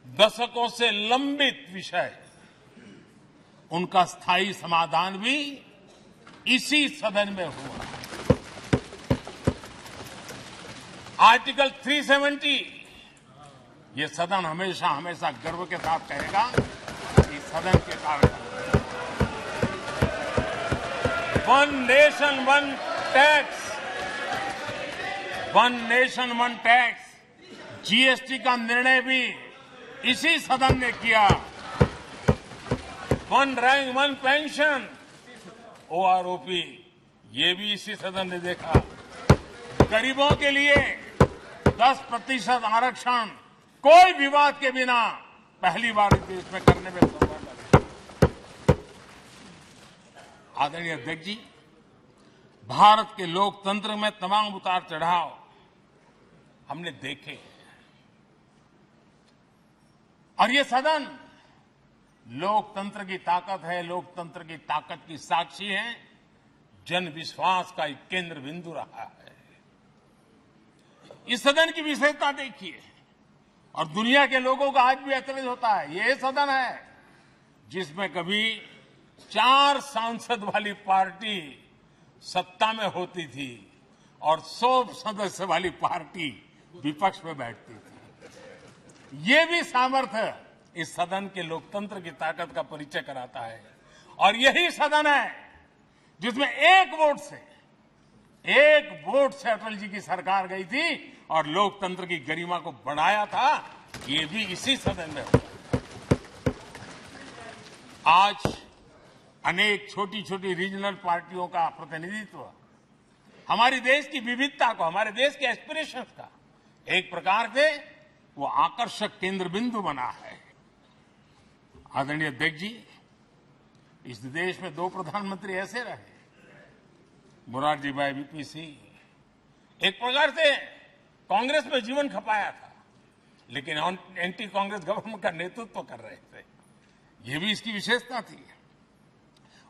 दशकों से लंबित विषय, उनका स्थायी समाधान भी इसी सदन में हुआ। आर्टिकल 370, ये सदन हमेशा हमेशा गर्व के साथ कहेगा कि सदन के कारण one nation one tax, one nation one tax, GST का निर्णय भी इसी सदन ने किया। One rank one pension, OROP, ये भी इसी सदन ने देखा। गरीबों के लिए 10% आरक्षण कोई विवाद के बिना पहली बार इस देश में करने में सफल रहे। आदरणीय अध्यक्ष जी, भारत के लोकतंत्र में तमाम उतार चढ़ाव हमने देखे और ये सदन लोकतंत्र की ताकत है, लोकतंत्र की ताकत की साक्षी है, जन विश्वास का एक केंद्र बिंदु रहा है। इस सदन की विशेषता देखिए और दुनिया के लोगों का आज भी ऐतराज होता है। ये सदन है जिसमें कभी 4 सांसद वाली पार्टी सत्ता में होती थी और 100 सदस्य वाली पार्टी विपक्ष में बैठती थी। ये भी सामर्थ्य इस सदन के लोकतंत्र की ताकत का परिचय कराता है। और यही सदन है जिसमें एक वोट से अटल जी की सरकार गई थी और लोकतंत्र की गरिमा को बढ़ाया था। ये भी इसी सदन में हुआ। आज अनेक छोटी छोटी रीजनल पार्टियों का प्रतिनिधित्व हमारे देश की विविधता को, हमारे देश के एस्पिरेशंस का एक प्रकार से वो आकर्षक केंद्र बिंदु बना है। आदरणीय अध्यक्ष जी, इस देश में 2 प्रधानमंत्री ऐसे रहे, मोरारजी भाई वीपी सिंह। एक प्रकार से कांग्रेस में जीवन खपाया था, लेकिन एंटी कांग्रेस गवर्नमेंट का नेतृत्व कर रहे थे। ये भी इसकी विशेषता थी।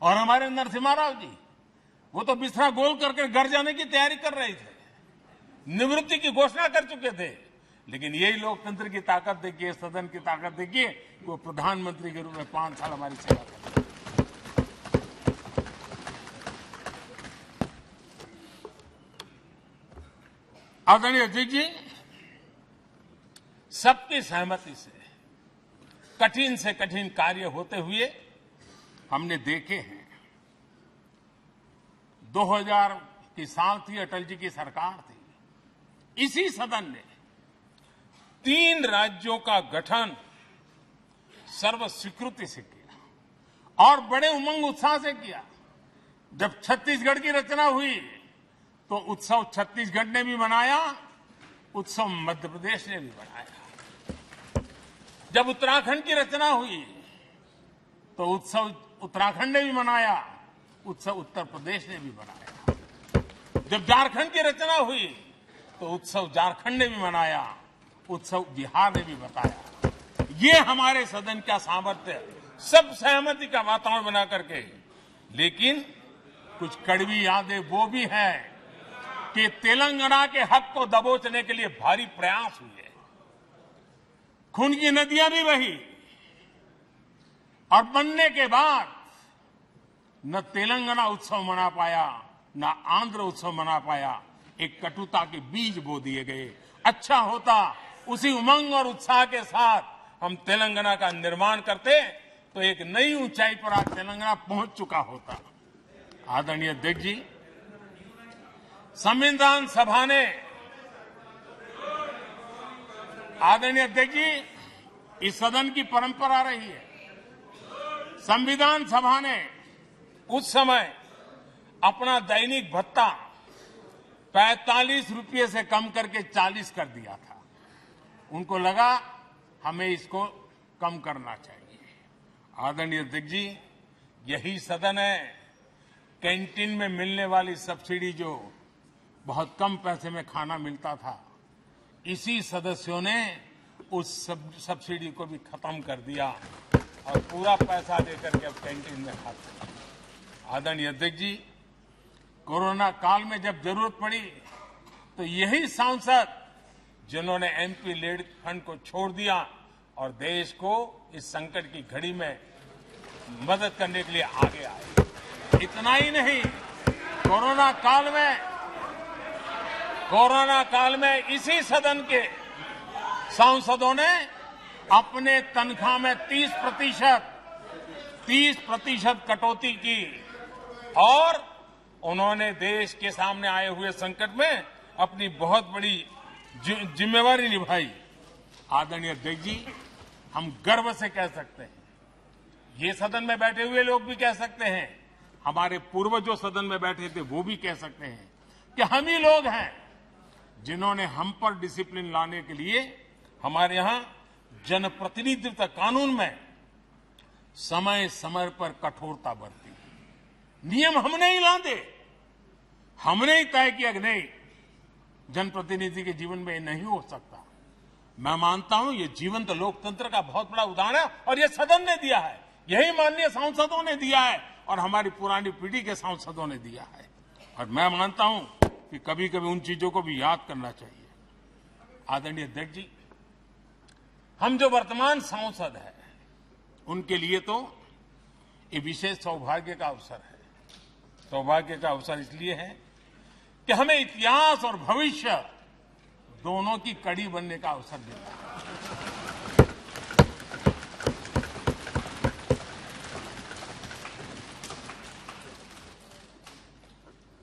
और हमारे नरसिम्हा राव जी, वो तो बिस्तरा गोल करके घर जाने की तैयारी कर रहे थे, निवृत्ति की घोषणा कर चुके थे। लेकिन यही लोकतंत्र की ताकत देखिए, सदन की ताकत देखिए, वो प्रधानमंत्री के रूप में 5 साल हमारी सेवा कर रहे। आदरणीय अध्यक्ष जी, सबकी सहमति से कठिन कार्य होते हुए हमने देखे हैं। 2000 की साल थी, अटल जी की सरकार थी। इसी सदन ने 3 राज्यों का गठन सर्वस्वीकृति से किया और बड़े उमंग उत्साह से किया। जब छत्तीसगढ़ की रचना हुई तो उत्सव छत्तीसगढ़ ने भी मनाया, उत्सव मध्य प्रदेश ने भी मनाया। जब उत्तराखंड की रचना हुई तो उत्सव उत्तराखंड ने भी मनाया, उत्सव उत्तर प्रदेश ने भी मनाया। जब झारखंड की रचना हुई तो उत्सव झारखंड ने भी मनाया, उत्सव बिहार ने भी बताया। ये हमारे सदन का सामर्थ्य, सब सहमति का वातावरण बना करके। लेकिन कुछ कड़वी यादें वो भी हैं कि तेलंगाना के हक को दबोचने के लिए भारी प्रयास हुए, खून की नदियां भी बही, और बनने के बाद न तेलंगाना उत्सव मना पाया, न आंध्र उत्सव मना पाया। एक कटुता के बीज बो दिए गए। अच्छा होता उसी उमंग और उत्साह के साथ हम तेलंगाना का निर्माण करते तो एक नई ऊंचाई पर आज तेलंगाना पहुंच चुका होता। आदरणीय अध्यक्ष जी, संविधान सभा ने, आदरणीय अध्यक्ष जी, इस सदन की परंपरा रही है। संविधान सभा ने उस समय अपना दैनिक भत्ता 45 रुपये से कम करके 40 कर दिया था। उनको लगा हमें इसको कम करना चाहिए। आदरणीय अध्यक्ष जी, यही सदन है कैंटीन में मिलने वाली सब्सिडी, जो बहुत कम पैसे में खाना मिलता था, इसी सदस्यों ने उस सब्सिडी को भी खत्म कर दिया और पूरा पैसा देकर के अब कैंटीन में खाते हैं। आदरणीय अध्यक्ष जी, कोरोना काल में जब जरूरत पड़ी तो यही सांसद जिन्होंने एमपी लेड फंड को छोड़ दिया और देश को इस संकट की घड़ी में मदद करने के लिए आगे आए। इतना ही नहीं, कोरोना काल में इसी सदन के सांसदों ने अपने तनख्वाह में 30% कटौती की और उन्होंने देश के सामने आए हुए संकट में अपनी बहुत बड़ी जिम्मेवारी निभाई। आदरणीय अध्यक्ष जी, हम गर्व से कह सकते हैं, ये सदन में बैठे हुए लोग भी कह सकते हैं, हमारे पूर्वज जो सदन में बैठे थे वो भी कह सकते हैं कि हम ही लोग हैं जिन्होंने हम पर डिसिप्लिन लाने के लिए हमारे यहां जनप्रतिनिधित्व कानून में समय समय पर कठोरता बरती। नियम हमने ही लादे, हमने ही तय किया कि नहीं, जनप्रतिनिधि के जीवन में ये नहीं हो सकता। मैं मानता हूं ये जीवंत लोकतंत्र का बहुत बड़ा उदाहरण है और ये सदन ने दिया है, यही माननीय सांसदों ने दिया है और हमारी पुरानी पीढ़ी के सांसदों ने दिया है। और मैं मानता हूं कि कभी कभी उन चीजों को भी याद करना चाहिए। आदरणीय अध्यक्ष जी, हम जो वर्तमान सांसद हैं उनके लिए तो ये विशेष सौभाग्य का अवसर है। सौभाग्य का अवसर इसलिए है कि हमें इतिहास और भविष्य दोनों की कड़ी बनने का अवसर देता है।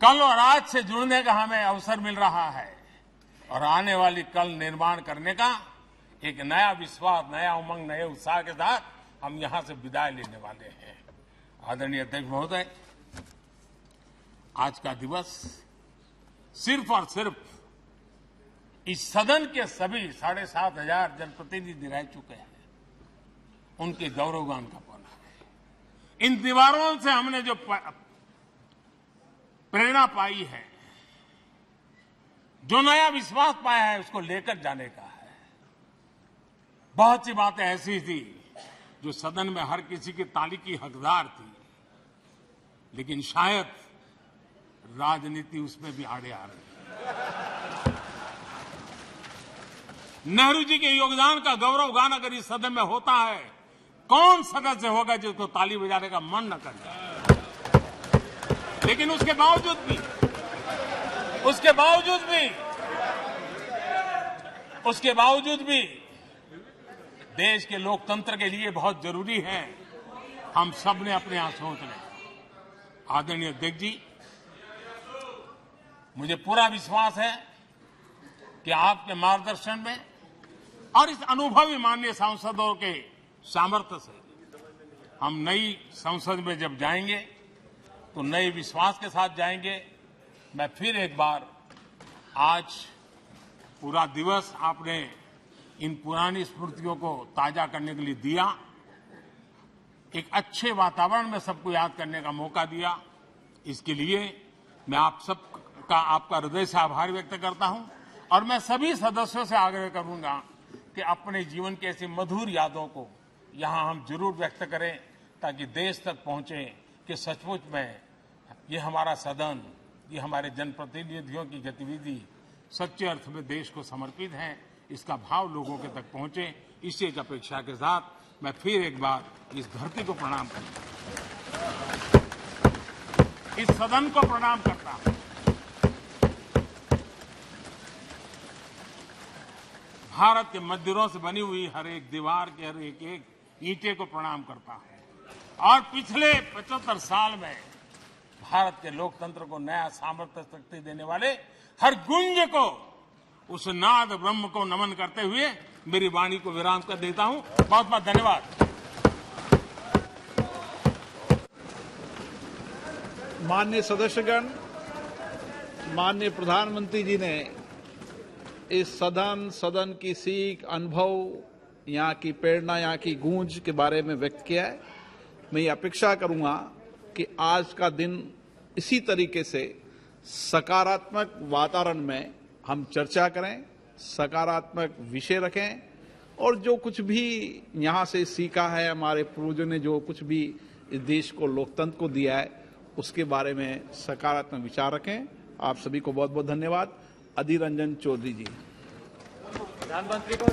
कल और आज से जुड़ने का हमें अवसर मिल रहा है और आने वाली कल निर्माण करने का एक नया विश्वास, नया उमंग, नए उत्साह के साथ हम यहां से विदाई लेने वाले हैं। आदरणीय अध्यक्ष महोदय, आज का दिवस सिर्फ और सिर्फ इस सदन के सभी 7,500 जनप्रतिनिधि रह चुके हैं उनके गौरवगान का पल है। इन दीवारों से हमने जो प्रेरणा पाई है, जो नया विश्वास पाया है, उसको लेकर जाने का है। बहुत सी बातें ऐसी थी जो सदन में हर किसी की ताली की हकदार थी, लेकिन शायद राजनीति उसमें भी आड़े आ रही। नेहरू जी के योगदान का गौरव गान अगर इस सदन में होता है, कौन सदस्य होगा जिसको ताली बजाने का मन न करे। लेकिन उसके बावजूद भी देश के लोकतंत्र के लिए बहुत जरूरी है हम सब ने अपने यहां सोच लें। आदरणीय अध्यक्ष जी, मुझे पूरा विश्वास है कि आपके मार्गदर्शन में और इस अनुभवी माननीय सांसदों के सामर्थ्य से हम नई संसद में जब जाएंगे तो नए विश्वास के साथ जाएंगे। मैं फिर एक बार, आज पूरा दिवस आपने इन पुरानी स्मृतियों को ताजा करने के लिए दिया, एक अच्छे वातावरण में सबको याद करने का मौका दिया। इसके लिए मैं आप सबका, आपका हृदय से आभार व्यक्त करता हूं और मैं सभी सदस्यों से आग्रह करूंगा कि अपने जीवन की ऐसी मधुर यादों को यहां हम जरूर व्यक्त करें, ताकि देश तक पहुंचे कि सचमुच में ये हमारा सदन, ये हमारे जनप्रतिनिधियों की गतिविधि सच्चे अर्थ में देश को समर्पित है। इसका भाव लोगों के तक पहुंचे, इसी एक अपेक्षा के साथ मैं फिर एक बार इस धरती को प्रणाम करता हूं, इस सदन को प्रणाम करता हूं। भारत के मंदिरों से बनी हुई हर एक दीवार के हर एक ईंटे को प्रणाम करता हूं और पिछले 75 साल में भारत के लोकतंत्र को नया सामर्थ्य शक्ति देने वाले हर गुंज को, उस नाद ब्रह्म को नमन करते हुए मेरी वाणी को विराम कर देता हूं। बहुत बहुत धन्यवाद। माननीय सदस्यगण, माननीय प्रधानमंत्री जी ने इस सदन की सीख, अनुभव, यहाँ की प्रेरणा, यहाँ की गूंज के बारे में व्यक्त किया है। मैं ये अपेक्षा करूंगा कि आज का दिन इसी तरीके से सकारात्मक वातावरण में हम चर्चा करें, सकारात्मक विषय रखें और जो कुछ भी यहाँ से सीखा है, हमारे पूर्वजों ने जो कुछ भी इस देश को, लोकतंत्र को दिया है, उसके बारे में सकारात्मक विचार रखें। आप सभी को बहुत बहुत धन्यवाद। अधीर रंजन चौधरी जी। प्रधानमंत्री को